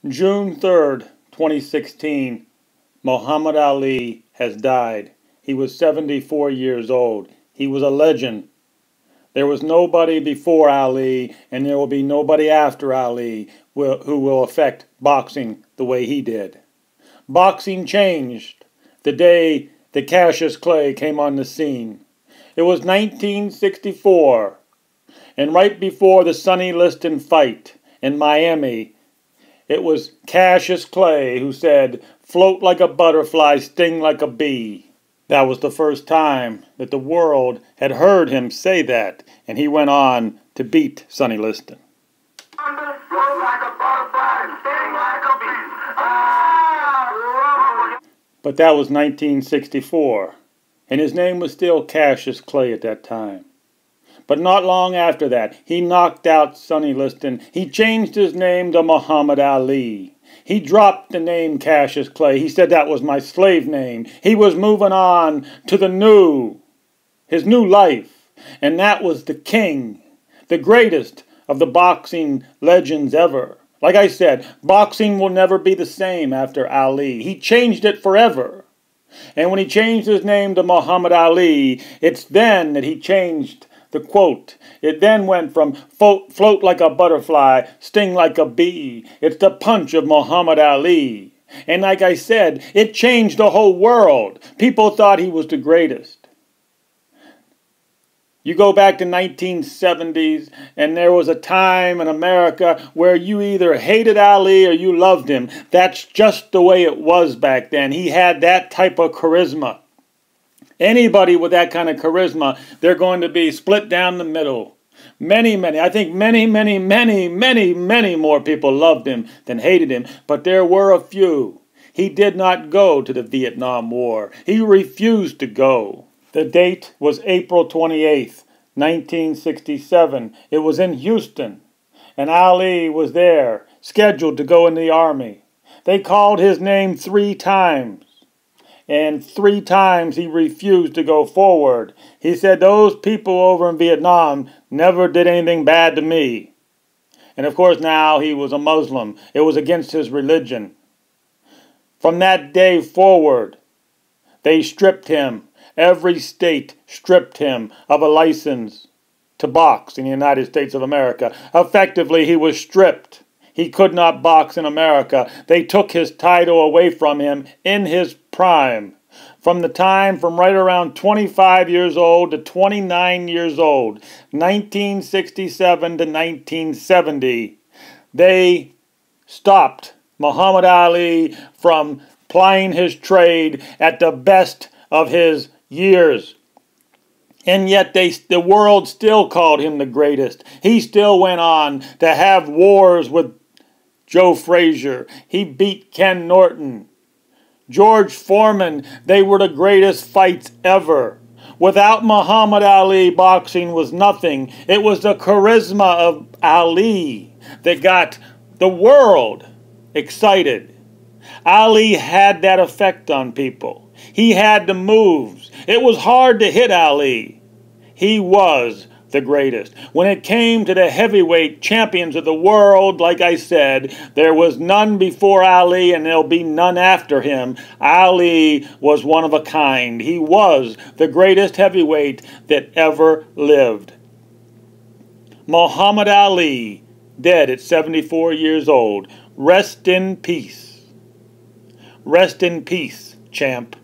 June 3rd, 2016, Muhammad Ali has died. He was 74 years old. He was a legend. There was nobody before Ali, and there will be nobody after Ali who will affect boxing the way he did. Boxing changed the day that Cassius Clay came on the scene. It was 1964, and right before the Sonny Liston fight in Miami, it was Cassius Clay who said, "Float like a butterfly, sting like a bee." That was the first time that the world had heard him say that, and he went on to beat Sonny Liston. But that was 1964, and his name was still Cassius Clay at that time. But not long after that, he knocked out Sonny Liston. He changed his name to Muhammad Ali. He dropped the name Cassius Clay. He said that was my slave name. He was moving on to his new life. And that was the king, the greatest of the boxing legends ever. Like I said, boxing will never be the same after Ali. He changed it forever. And when he changed his name to Muhammad Ali, it's then that he changed the quote. It then went from float like a butterfly, sting like a bee. It's the punch of Muhammad Ali. And like I said, it changed the whole world. People thought he was the greatest. You go back to 1970s, and there was a time in America where you either hated Ali or you loved him. That's just the way it was back then. He had that type of charisma. Anybody with that kind of charisma, they're going to be split down the middle. I think many more people loved him than hated him, but there were a few. He did not go to the Vietnam War. He refused to go. The date was April 28th, 1967. It was in Houston, and Ali was there, scheduled to go in the army. They called his name 3 times. And 3 times he refused to go forward. He said, "Those people over in Vietnam never did anything bad to me." And of course now he was a Muslim. It was against his religion. From that day forward, they stripped him. Every state stripped him of a license to box in the United States of America. Effectively, he was stripped. He could not box in America. They took his title away from him in his prime. From right around 25 years old to 29 years old, 1967 to 1970, they stopped Muhammad Ali from plying his trade at the best of his years. And yet the world still called him the greatest. He still went on to have wars with Joe Frazier. He beat Ken Norton. George Foreman. They were the greatest fights ever. Without Muhammad Ali, boxing was nothing. It was the charisma of Ali that got the world excited. Ali had that effect on people. He had the moves. It was hard to hit Ali. He was the greatest. When it came to the heavyweight champions of the world, like I said, there was none before Ali and there'll be none after him. Ali was one of a kind. He was the greatest heavyweight that ever lived. Muhammad Ali, dead at 74 years old. Rest in peace. Rest in peace, champ.